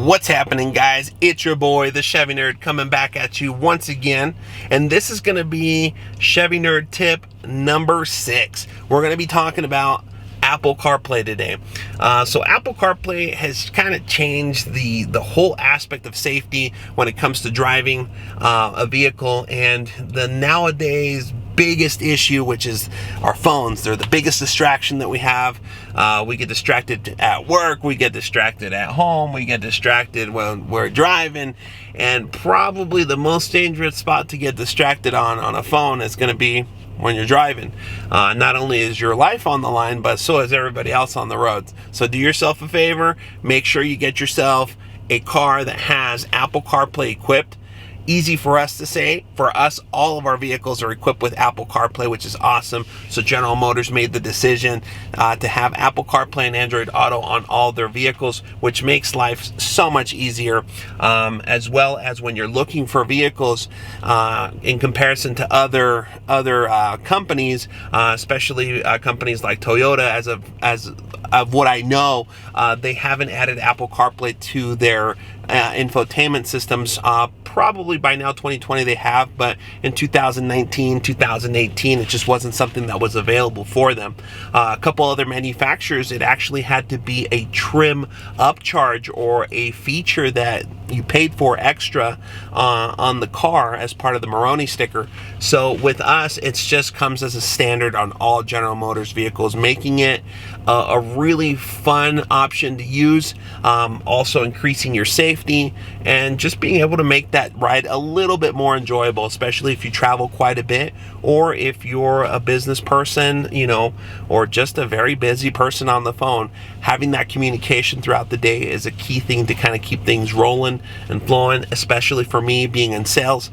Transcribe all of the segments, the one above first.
What's happening, guys? It's your boy, the Chevy Nerd, coming back at you once again. And this is going to be Chevy Nerd tip number 6. We're going to be talking about Apple Carplay today. So Apple Carplay has kind of changed the whole aspect of safety when it comes to driving a vehicle, and the nowadays biggest issue, which is our phones. They're the biggest distraction that we have. We get distracted at work, we get distracted at home, we get distracted when we're driving, and probably the most dangerous spot to get distracted on a phone is going to be when you're driving. Not only is your life on the line, but so is everybody else on the roads. So do yourself a favor, make sure you get yourself a car that has Apple CarPlay equipped. Easy for us to say. For us, all of our vehicles are equipped with Apple CarPlay, which is awesome. So General Motors made the decision to have Apple CarPlay and Android Auto on all their vehicles, which makes life so much easier, as well as when you're looking for vehicles in comparison to other companies, especially companies like Toyota. As of what I know, they haven't added Apple CarPlay to their infotainment systems. Probably by now 2020 they have, but in 2019, 2018 it just wasn't something that was available for them. A couple other manufacturers, it actually had to be a trim upcharge or a feature that you paid for extra on the car as part of the Moroni sticker. So with us, it just comes as a standard on all General Motors vehicles, making it a really fun option to use, also increasing your safety and just being able to make that ride a little bit more enjoyable, especially if you travel quite a bit, or if you're a business person, you know, or just a very busy person on the phone. Having that communication throughout the day is a key thing to kind of keep things rolling and flowing, especially for me being in sales.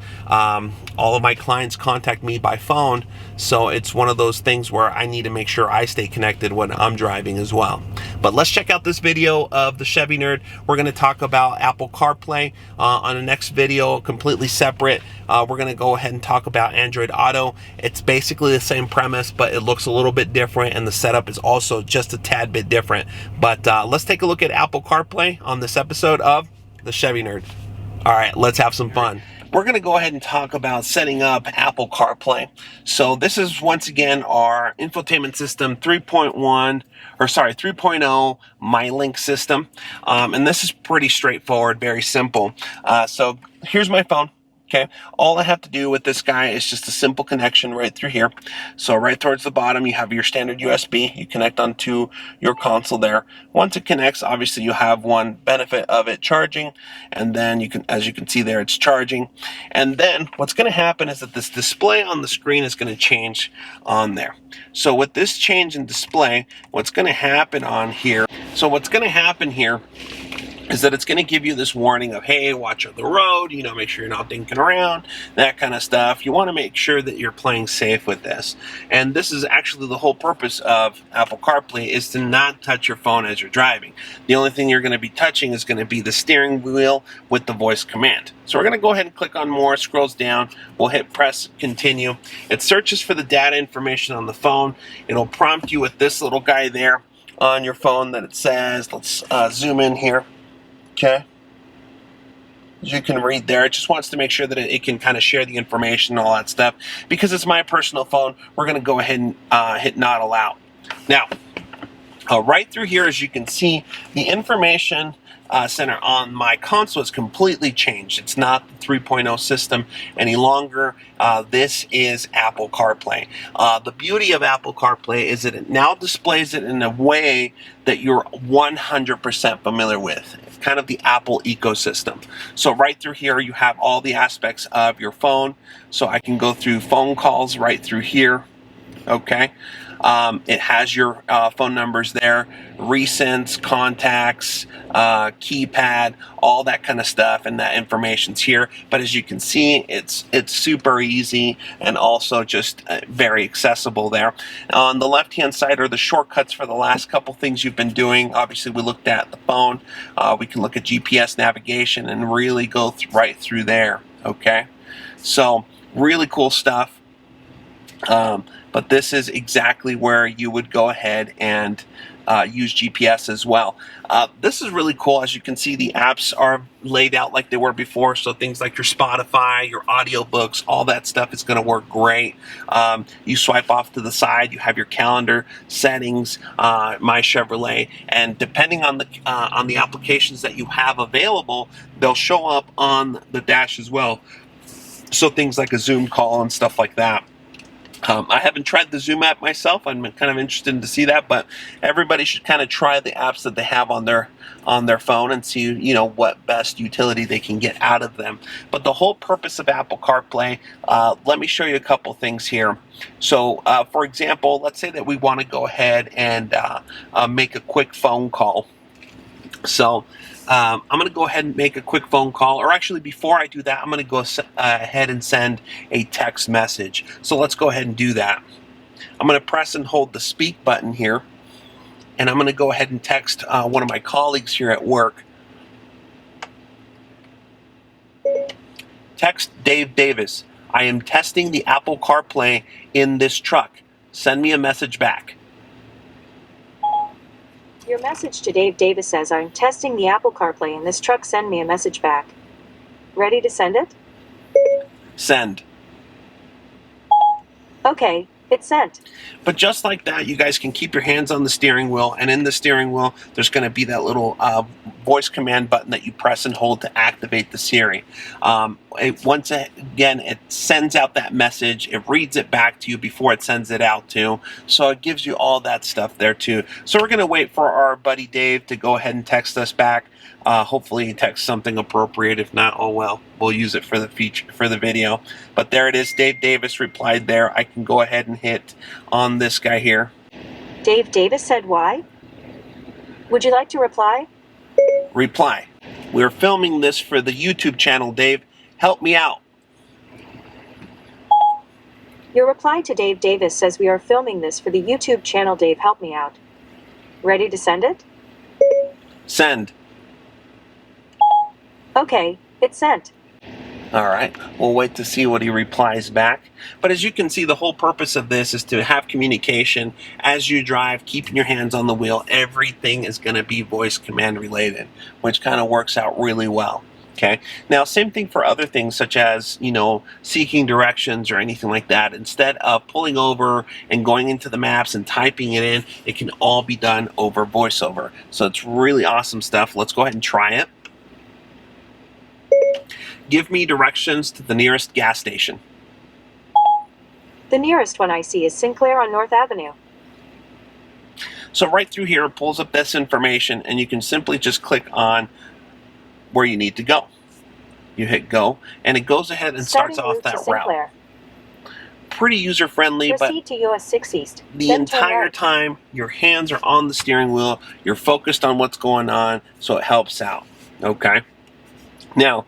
All of my clients contact me by phone, so it's one of those things where I need to make sure I stay connected when I'm driving as well. But let's check out this video of the Chevy Nerd. We're going to talk about Apple CarPlay on the next video, completely separate. We're going to go ahead and talk about Android Auto. It's basically the same premise, but it looks a little bit different, and the setup is also just a tad bit different. But let's take a look at Apple CarPlay on this episode of the Chevy Nerd. All right, let's have some fun. We're going to go ahead and talk about setting up Apple CarPlay. So this is once again our infotainment system 3.0 MyLink system. And this is pretty straightforward, very simple. So here's my phone. Okay, all I have to do with this guy is just a simple connection right through here. So right towards the bottom, you have your standard USB. You connect onto your console there. Once it connects, obviously you have one benefit of it charging, and then you can, as you can see there, it's charging. And then what's going to happen is that this display on the screen is going to change on there. So with this change in display, what's going to happen on here? So what's going to happen here is that it's going to give you this warning of, hey, watch out the road, you know, make sure you're not dinking around, that kind of stuff. You want to make sure that you're playing safe with this. And this is actually the whole purpose of Apple CarPlay, is to not touch your phone as you're driving. The only thing you're going to be touching is going to be the steering wheel with the voice command. So we're going to go ahead and click on more, scrolls down, we'll hit press continue. It searches for the data information on the phone. It'll prompt you with this little guy there on your phone that it says, let's zoom in here. Okay, as you can read there, it just wants to make sure that it can kind of share the information and all that stuff. Because it's my personal phone, we're going to go ahead and hit not allow. Now, right through here, as you can see, the information center on my console is completely changed. It's not the 3.0 system any longer. This is Apple CarPlay. The beauty of Apple CarPlay is that it now displays it in a way that you're 100% familiar with. It's kind of the Apple ecosystem. So right through here, you have all the aspects of your phone. So I can go through phone calls right through here. Okay. It has your phone numbers there, recents, contacts, keypad, all that kind of stuff, and that information's here. But as you can see, it's super easy and also just very accessible there. On the left-hand side are the shortcuts for the last couple things you've been doing. Obviously, we looked at the phone. We can look at GPS navigation and really go right through there. Okay, so really cool stuff. But this is exactly where you would go ahead and use GPS as well. This is really cool. As you can see, the apps are laid out like they were before, so things like your Spotify, your audiobooks, all that stuff is going to work great. You swipe off to the side, you have your calendar, settings, My Chevrolet, and depending on the applications that you have available, they'll show up on the dash as well. So things like a Zoom call and stuff like that. I haven't tried the Zoom app myself. I'm kind of interested to see that, but everybody should kind of try the apps that they have on their phone and see, you know, what best utility they can get out of them. But the whole purpose of Apple CarPlay, let me show you a couple things here. So, for example, let's say that we want to go ahead and make a quick phone call. So I'm going to go ahead and make a quick phone call, or actually before I do that, I'm going to go ahead and send a text message. So let's go ahead and do that. I'm going to press and hold the speak button here, and I'm going to go ahead and text one of my colleagues here at work. Text Dave Davis. I am testing the Apple CarPlay in this truck. Send me a message back. Your message to Dave Davis says, I'm testing the Apple CarPlay in this truck. Send me a message back. Ready to send it? Send. Okay, it's sent. But just like that, you guys can keep your hands on the steering wheel, and in the steering wheel, there's going to be that little voice command button that you press and hold to activate the Siri. Once again, it sends out that message. It reads it back to you before it sends it out too. So it gives you all that stuff there too. So we're going to wait for our buddy Dave to go ahead and text us back. Hopefully he texts something appropriate. If not, oh well, we'll use it for the feature, for the video. But there it is. Dave Davis replied there. I can go ahead and hit on this guy here. Dave Davis said why? Would you like to reply? Reply. We're filming this for the YouTube channel, Dave. Help me out. Your reply to Dave Davis says, we are filming this for the YouTube channel, Dave. Help me out. Ready to send it? Send. Okay, it's sent. All right, we'll wait to see what he replies back. But as you can see, the whole purpose of this is to have communication as you drive, keeping your hands on the wheel. Everything is going to be voice command related, which kind of works out really well. Okay. Now, same thing for other things such as, you know, seeking directions or anything like that. Instead of pulling over and going into the maps and typing it in, it can all be done over VoiceOver. So it's really awesome stuff. Let's go ahead and try it. Give me directions to the nearest gas station. The nearest one I see is Sinclair on North Avenue. So right through here, it pulls up this information, and you can simply just click on where you need to go. You hit go, and it goes ahead and starts off that route. Pretty user-friendly, but proceed to US 6 East. The entire time, your hands are on the steering wheel, you're focused on what's going on, so it helps out. Okay? Now,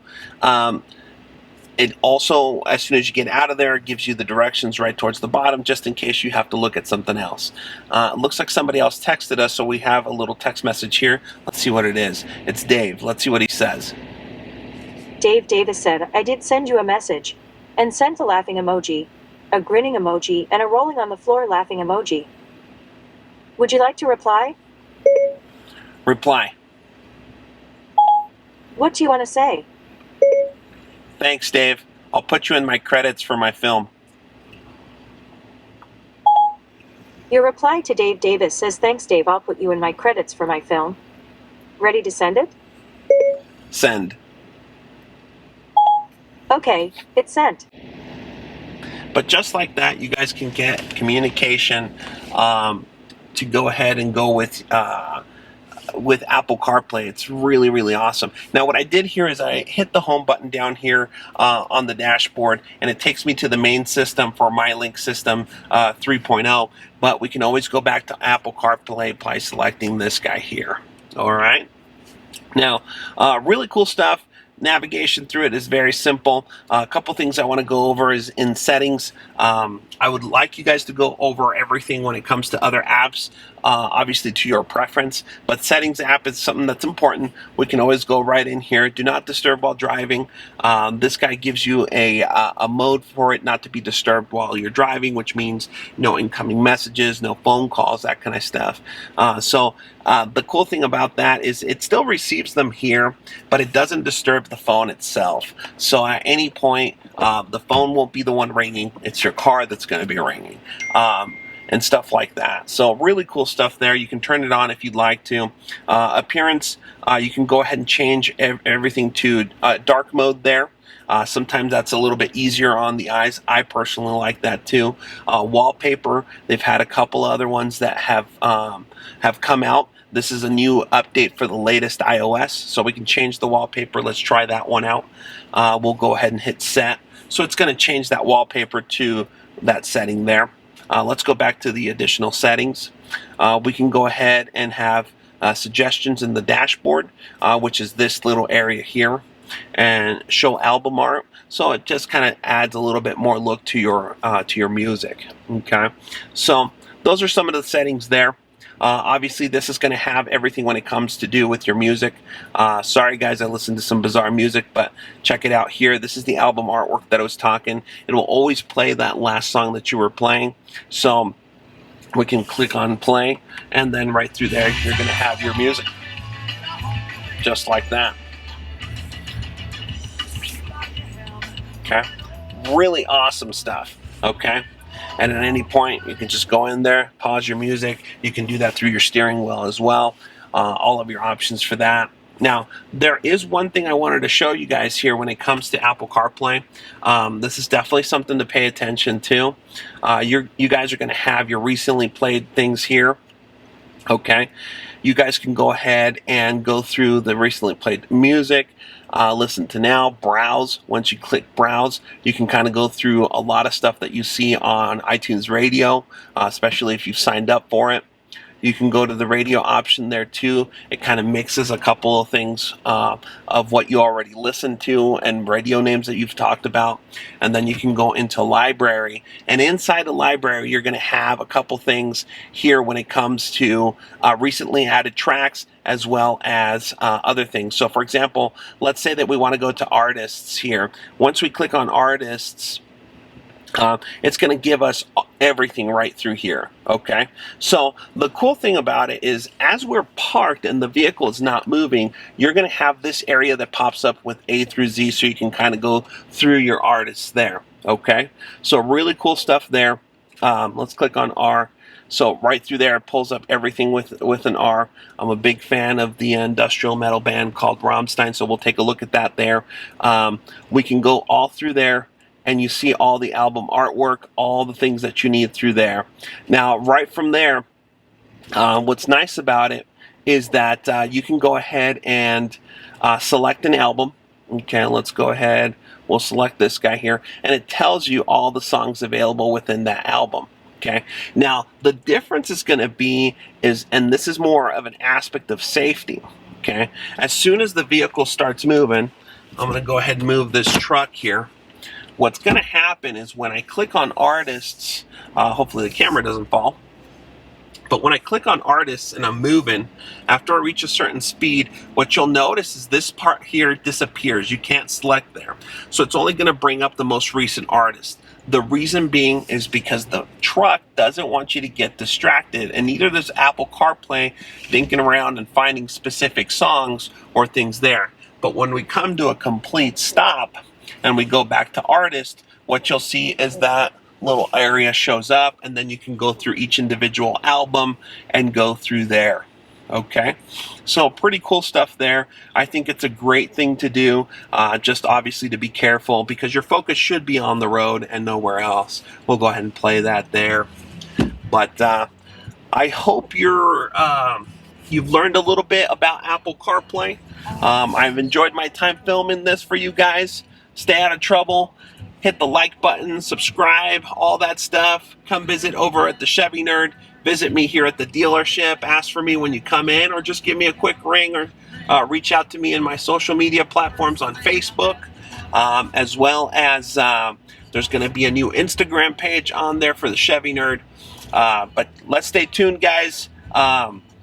it also, as soon as you get out of there, it gives you the directions right towards the bottom, just in case you have to look at something else. It looks like somebody else texted us, so we have a little text message here. Let's see what it is. It's Dave. Let's see what he says. Dave Davis said, I did send you a message, and sent a laughing emoji, a grinning emoji, and a rolling on the floor laughing emoji. Would you like to reply? Reply. What do you want to say? Thanks, Dave. I'll put you in my credits for my film. Your reply to Dave Davis says, thanks, Dave. I'll put you in my credits for my film. Ready to send it? Send. Okay, it's sent. But just like that, you guys can get communication to go ahead and go with Apple CarPlay. It's really, really awesome. Now, what I did here is I hit the home button down here on the dashboard, and it takes me to the main system for MyLink system 3.0. But we can always go back to Apple CarPlay by selecting this guy here. All right. Now, really cool stuff. Navigation through it is very simple. A couple things I want to go over is in settings. I would like you guys to go over everything when it comes to other apps. obviously to your preference. But settings app is something that's important. We can always go right in here. Do not disturb while driving. This guy gives you a mode for it not to be disturbed while you're driving, which means no incoming messages, no phone calls, that kind of stuff. The cool thing about that is it still receives them here, but it doesn't disturb the phone itself. So at any point, the phone won't be the one ringing. It's your car that's going to be ringing. And stuff like that. So really cool stuff there. You can turn it on if you'd like to. Appearance, you can go ahead and change everything to dark mode there. Sometimes that's a little bit easier on the eyes. I personally like that too. Wallpaper, they've had a couple other ones that have come out. This is a new update for the latest iOS, so we can change the wallpaper. Let's try that one out. We'll go ahead and hit set. So it's going to change that wallpaper to that setting there. Let's go back to the additional settings. We can go ahead and have suggestions in the dashboard, which is this little area here, and show album art. So it just kind of adds a little bit more look to your music. Okay, so those are some of the settings there. Obviously, this is going to have everything when it comes to do with your music. Sorry, guys, I listened to some bizarre music, but check it out here. This is the album artwork that I was talking. It will always play that last song that you were playing. So we can click on play, and then right through there, you're going to have your music. Just like that. Okay? Really awesome stuff. Okay? And at any point, you can just go in there, pause your music. You can do that through your steering wheel as well. All of your options for that. Now, there is one thing I wanted to show you guys here when it comes to Apple CarPlay. This is definitely something to pay attention to. You guys are going to have your recently played things here. Okay, you guys can go ahead and go through the recently played music, listen to now, browse. Once you click browse, you can kind of go through a lot of stuff that you see on iTunes Radio, especially if you've signed up for it. You can go to the radio option there too. It kind of mixes a couple of things of what you already listened to and radio names that you've talked about. And then you can go into library. And inside the library, you're going to have a couple things here when it comes to recently added tracks as well as other things. So for example, let's say that we want to go to artists here. Once we click on artists, it's going to give us everything right through here. Okay, so the cool thing about it is as we're parked and the vehicle is not moving, you're going to have this area that pops up with A through Z, so you can kind of go through your artists there. Okay, so really cool stuff there. Let's click on R. So right through there, it pulls up everything with an R. I'm a big fan of the industrial metal band called Rammstein, so we'll take a look at that there. We can go all through there, and you see all the album artwork, all the things that you need through there. Now, right from there, what's nice about it is that you can go ahead and select an album. Okay, let's go ahead. We'll select this guy here, and it tells you all the songs available within that album. Okay, now the difference is going to be and this is more of an aspect of safety. Okay, as soon as the vehicle starts moving, I'm going to go ahead and move this truck here. What's going to happen is when I click on artists, hopefully the camera doesn't fall, but when I click on artists and I'm moving, after I reach a certain speed, what you'll notice is this part here disappears. You can't select there. So it's only going to bring up the most recent artist. The reason being is because the truck doesn't want you to get distracted, and neither does Apple CarPlay thinking around and finding specific songs or things there. But when we come to a complete stop, and we go back to artist, what you'll see is that little area shows up, and then you can go through each individual album and go through there. Okay, so pretty cool stuff there. I think it's a great thing to do, just obviously to be careful because your focus should be on the road and nowhere else. We'll go ahead and play that there. But I hope you've learned a little bit about Apple CarPlay. I've enjoyed my time filming this for you guys. Stay out of trouble. Hit the like button, subscribe, all that stuff. Come visit over at the Chevy Nerd. Visit me here at the dealership. Ask for me when you come in, or just give me a quick ring, or reach out to me in my social media platforms on Facebook, as well as there's going to be a new Instagram page on there for the Chevy Nerd. But let's stay tuned, guys.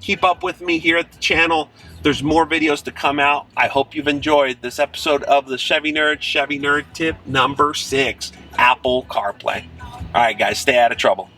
Keep up with me here at the channel. There's more videos to come out. I hope you've enjoyed this episode of the Chevy Nerd tip number 6, Apple CarPlay. All right, guys, stay out of trouble.